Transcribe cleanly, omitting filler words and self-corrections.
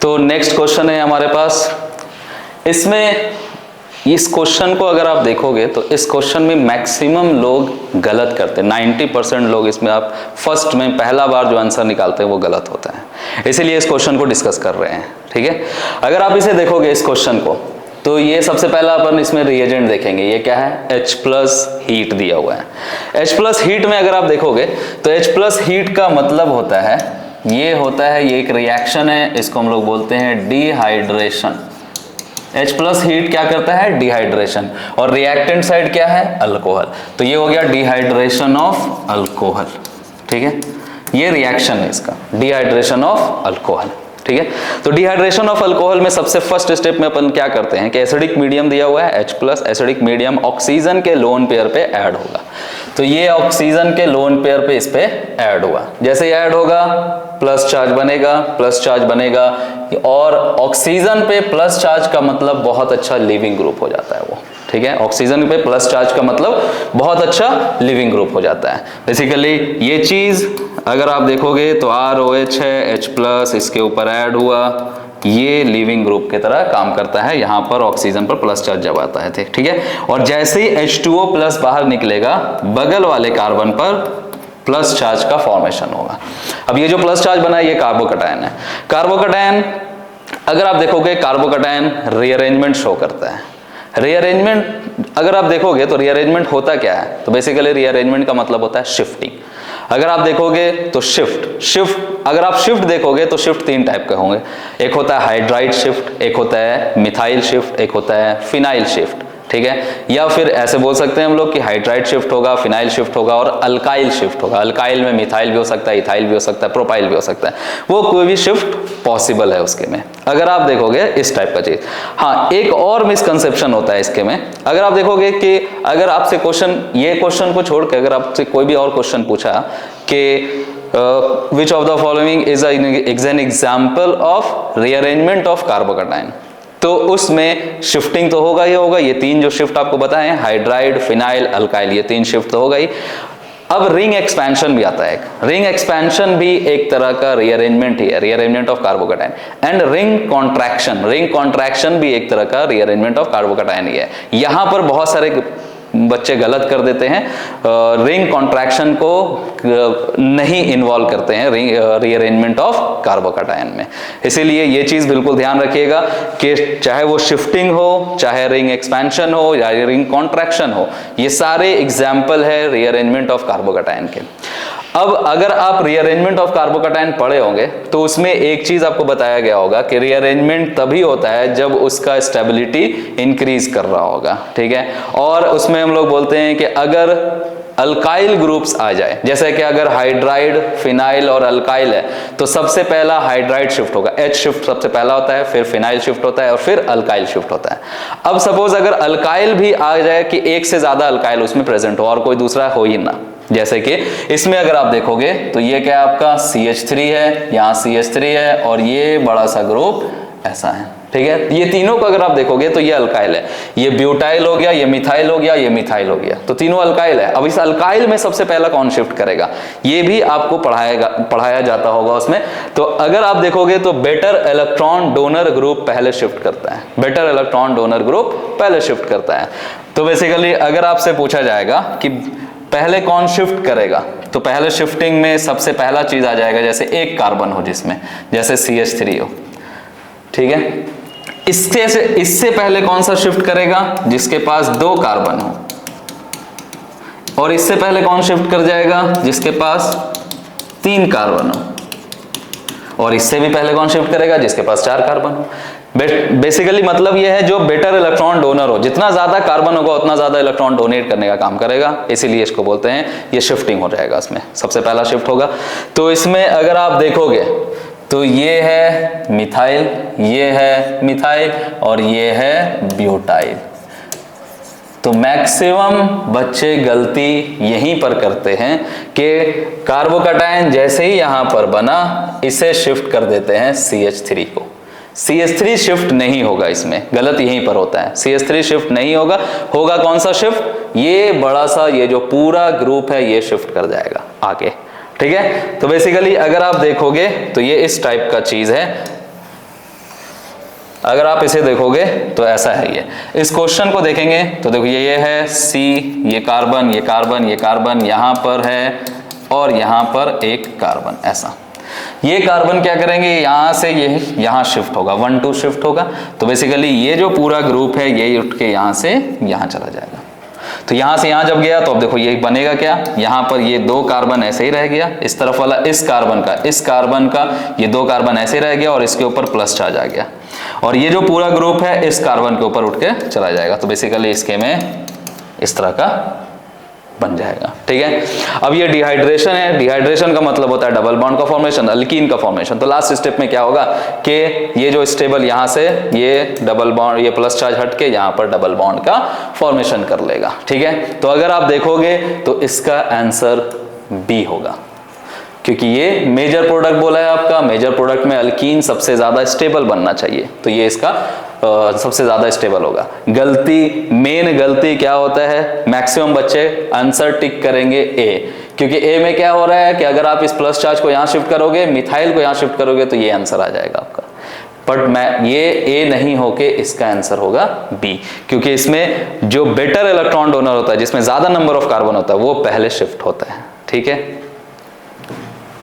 तो next question है हमारे पास, इसमें इस क्वेश्चन को अगर आप देखोगे तो इस क्वेश्चन में मैक्सिमम लोग गलत करते हैं, 90% लोग इसमें आप फर्स्ट में पहला बार जो आंसर निकालते हैं वो गलत होता है, इसीलिए इस क्वेश्चन को डिस्कस कर रहे हैं। ठीक है, अगर आप इसे देखोगे इस क्वेश्चन को, तो ये सबसे पहला अपन इसमें रिएजेंट देखेंगे, ये क्या है, H+ हीट दिया हुआ है। H+ हीट में अगर आप देखोगे तो H+ हीट का मतलब होता है, ये होता है, ये एक रिएक्शन है, इसको हम लोग बोलते हैं डिहाइड्रेशन। H+ हीट क्या करता है, डिहाइड्रेशन, और रिएक्टेंट साइड क्या है, अल्कोहल। तो ये हो गया डिहाइड्रेशन ऑफ अल्कोहल। ठीक है, ये रिएक्शन है इसका, डिहाइड्रेशन ऑफ अल्कोहल। ठीक है, तो डिहाइड्रेशन ऑफ अल्कोहल में सबसे फर्स्ट स्टेप में अपन क्या करते हैं कि एसिडिक मीडियम दिया हुआ है H+, एसिडिक मीडियम ऑक्सीजन के लोन पेयर पे ऐड होगा। तो ये ऑक्सीजन के लोन पेयर पे इस पे ऐड हुआ, जैसे ऐड होगा प्लस चार्ज बनेगा, और ऑक्सीजन पे प्लस चार्ज का मतलब बहुत अच्छा लिविंग ग्रुप हो जाता है वो। ठीक है, ऑक्सीजन पे प्लस चार्ज का मतलब बहुत अच्छा लिविंग ग्रुप हो जाता है। बेसिकली ये चीज अगर आप देखोगे तो ROH है, H+ इसके ऊपर ऐड हुआ, ये लिविंग ग्रुप की तरह काम करता है, यहाँ पर ऑक्सीजन पर प्लस चार्ज जब आता है। ठीक है, और जैसे ही H2O+ बाहर निकलेगा, बगल वाले कार्बन पर प्लस चार्ज का फॉर्मेशन होगा। अब ये जो प्लस चार्ज बना है ये कार्बोकैटायन है। कार्बोकैटायन अगर आप देखोगे, कार्बोकैटायन रीअरेंजमेंट शो करता है। रीअरेंजमेंट अगर आप देखोगे तो रीअरेंजमेंट होता क्या है, तो बेसिकली रीअरेंजमेंट का मतलब होता है शिफ्टिंग। अगर आप देखोगे तो शिफ्ट अगर आप शिफ्ट देखोगे तो शिफ्ट 3 टाइप के होंगे, एक होता है हाइड्राइड शिफ्ट, एक होता है मिथाइल शिफ्ट, एक होता है फिनाइल शिफ्ट। ठीक है, या फिर ऐसे बोल सकते हैं हम लोग कि हाइड्राइड शिफ्ट होगा, फिनाइल शिफ्ट होगा और अल्काइल शिफ्ट होगा। अल्काइल में मिथाइल भी हो सकता है, इथाइल भी हो सकता है, प्रोपाइल भी हो सकता है, वो कोई भी शिफ्ट पॉसिबल है उसके में, अगर आप देखोगे इस टाइप का चीज। हाँ, एक और मिसकंसेप्शन होता है इसके में, अगर आप देखोगे कि अगर आपसे ये क्वेश्चन को छोड़ के अगर आपसे कोई भी और क्वेश्चन पूछा कि which of the following is an example of rearrangement of carbocation, तो उसमें शिफ्टिंग तो होगा ही होगा, ये 3 जो शिफ्ट आपको बताए हैं, हाइड्राइड, फिनाइल, अल्काइल, ये 3 शिफ्ट तो होगा ही। अब रिंग एक्सपेंशन भी आता है, रिंग एक्सपेंशन भी एक तरह का रीअरेंजमेंट ही है, rearrangement of carbocation. And ring contraction भी एक तरह का रीअरेंजमेंट ऑफ कार्बोकैटायन ही है। यहां पर बहुत सारे बच्चे गलत कर देते हैं, रिंग कॉन्ट्रैक्शन को नहीं इन्वॉल्व करते हैं रीअरेंजमेंट ऑफ कार्बोकैटायन में। इसीलिए ये चीज बिल्कुल ध्यान रखिएगा कि चाहे वो शिफ्टिंग हो, चाहे रिंग एक्सपेंशन हो या रिंग कॉन्ट्रैक्शन हो, ये सारे एग्जाम्पल है रीअरेंजमेंट ऑफ कार्बोकैटायन के। अब अगर आप रीअरेंजमेंट ऑफ कार्बोकैटायन पढ़े होंगे तो उसमें एक चीज आपको बताया गया होगा कि रीअरेंजमेंट तभी होता है जब उसका स्टेबिलिटी इंक्रीज कर रहा होगा। ठीक है, और उसमें हम लोग बोलते हैं कि अगर अल्काइल ग्रुप्स आ जाए, जैसे कि अगर हाइड्राइड, फिनाइल और अल्काइल है, तो सबसे पहला हाइड्राइड शिफ्ट होगा, H शिफ्ट सबसे पहला होता है, फिर फिनाइल शिफ्ट होता है और फिर अल्काइल शिफ्ट होता है। अब सपोज अगर अल्काइल भी आ जाए कि एक से ज्यादा अल्काइल उसमें प्रेजेंट हो और कोई दूसरा हो ही ना, जैसे कि इसमें अगर आप देखोगे तो ये क्या आपका CH3 है, यहाँ CH3 है और ये बड़ा सा ग्रुप ऐसा है। ठीक है, ये तीनों को अगर आप देखोगे तो ये अल्काइल है, ये ब्यूटाइल हो गया, ये मिथाइल हो गया, ये मिथाइल हो गया, तो तीनों अल्काइल है। अब इस अल्काइल में सबसे पहला कौन शिफ्ट करेगा, ये भी आपको पढ़ाया जाता होगा उसमें। तो अगर आप देखोगे तो बेटर इलेक्ट्रॉन डोनर ग्रुप पहले शिफ्ट करता है, बेटर इलेक्ट्रॉन डोनर ग्रुप पहले शिफ्ट करता है। तो बेसिकली अगर आपसे पूछा जाएगा कि पहले कौन शिफ्ट करेगा, तो पहले शिफ्टिंग में सबसे पहला चीज आ जाएगा, जैसे एक कार्बन हो जिसमें, जैसे CH3 हो। ठीक है, इससे पहले कौन सा शिफ्ट करेगा, जिसके पास 2 कार्बन हो, और इससे पहले कौन शिफ्ट कर जाएगा, जिसके पास 3 कार्बन हो, और इससे भी पहले कौन शिफ्ट करेगा, जिसके पास 4 कार्बन हो। बेसिकली मतलब यह है जो बेटर इलेक्ट्रॉन डोनर हो, जितना ज्यादा कार्बन होगा उतना ज्यादा इलेक्ट्रॉन डोनेट करने का काम करेगा, इसीलिए इसको बोलते हैं ये शिफ्टिंग हो जाएगा, इसमें सबसे पहला शिफ्ट होगा। तो इसमें अगर आप देखोगे तो ये है मिथाइल, ये है मिथाइल और ये है ब्यूटाइल। तो मैक्सिमम बच्चे गलती यहीं पर करते हैं कि कार्बोकैटायन जैसे ही यहां पर बना इसे शिफ्ट कर देते हैं CH3 को। CH3 शिफ्ट नहीं होगा, इसमें गलत यहीं पर होता है, CH3 शिफ्ट नहीं होगा। होगा कौन सा शिफ्ट, ये बड़ा सा ये जो पूरा ग्रुप है ये शिफ्ट कर जाएगा आगे। ठीक है, तो बेसिकली अगर आप देखोगे तो ये इस टाइप का चीज है। अगर आप इसे देखोगे तो ऐसा है ये। इस क्वेश्चन को देखेंगे तो देखो ये है C, ये कार्बन, ये कार्बन, ये कार्बन, यहाँ पर है और यहाँ पर एक कार्बन, ऐसा। ये कार्बन क्या करेंगे, यहाँ से ये यहाँ शिफ्ट होगा, 1 2 शिफ्ट होगा। तो बेसिकली ये जो पूरा ग्रुप है ये उठ के यहाँ से यहाँ चला जाएगा। तो यहाँ से यहाँ जब गया तो अब देखो ये बनेगा क्या, यहाँ पर ये 2 कार्बन ऐसे ही रह गया, इस तरफ वाला इस कार्बन का ये 2 कार्बन ऐसे रह गया और इसके ऊपर प्लस चार्ज आ गया, और ये जो पूरा ग्रुप है इस कार्बन के ऊपर उठ के चला जाएगा। तो बेसिकली इसके में इस तरह का बन जाएगा, ठीक है। अब ये डिहाइड्रेशन है, डिहाइड्रेशन का मतलब होता है डबल बॉन्ड का फॉर्मेशन, अल्कीन का फॉर्मेशन। तो लास्ट स्टेप में क्या होगा कि ये जो स्टेबल यहाँ से ये डबल बॉन्ड, ये प्लस चार्ज हट के यहाँ पर डबल बॉन्ड का फॉर्मेशन कर लेगा, ठीक है। तो अगर आप देखोगे तो इसका आंसर बी होगा, क्योंकि ये मेजर प्रोडक्ट बोला है आपका, मेजर प्रोडक्ट में अल्कीन सबसे ज्यादा स्टेबल बनना चाहिए, तो ये इसका सबसे ज्यादा स्टेबल होगा। गलती, मेन गलती क्या होता है, मैक्सिमम बच्चे आंसर टिक करेंगे ए, क्योंकि ए में क्या हो रहा है कि अगर आप इस प्लस चार्ज को यहाँ शिफ्ट करोगे, मिथाइल को यहाँ शिफ्ट करोगे तो ये आंसर आ जाएगा आपका। बट मैं ये ए नहीं होके इसका आंसर होगा बी, क्योंकि इसमें जो बेटर इलेक्ट्रॉन डोनर होता है, जिसमें ज्यादा नंबर ऑफ कार्बन होता है, वो पहले शिफ्ट होता है, ठीक है।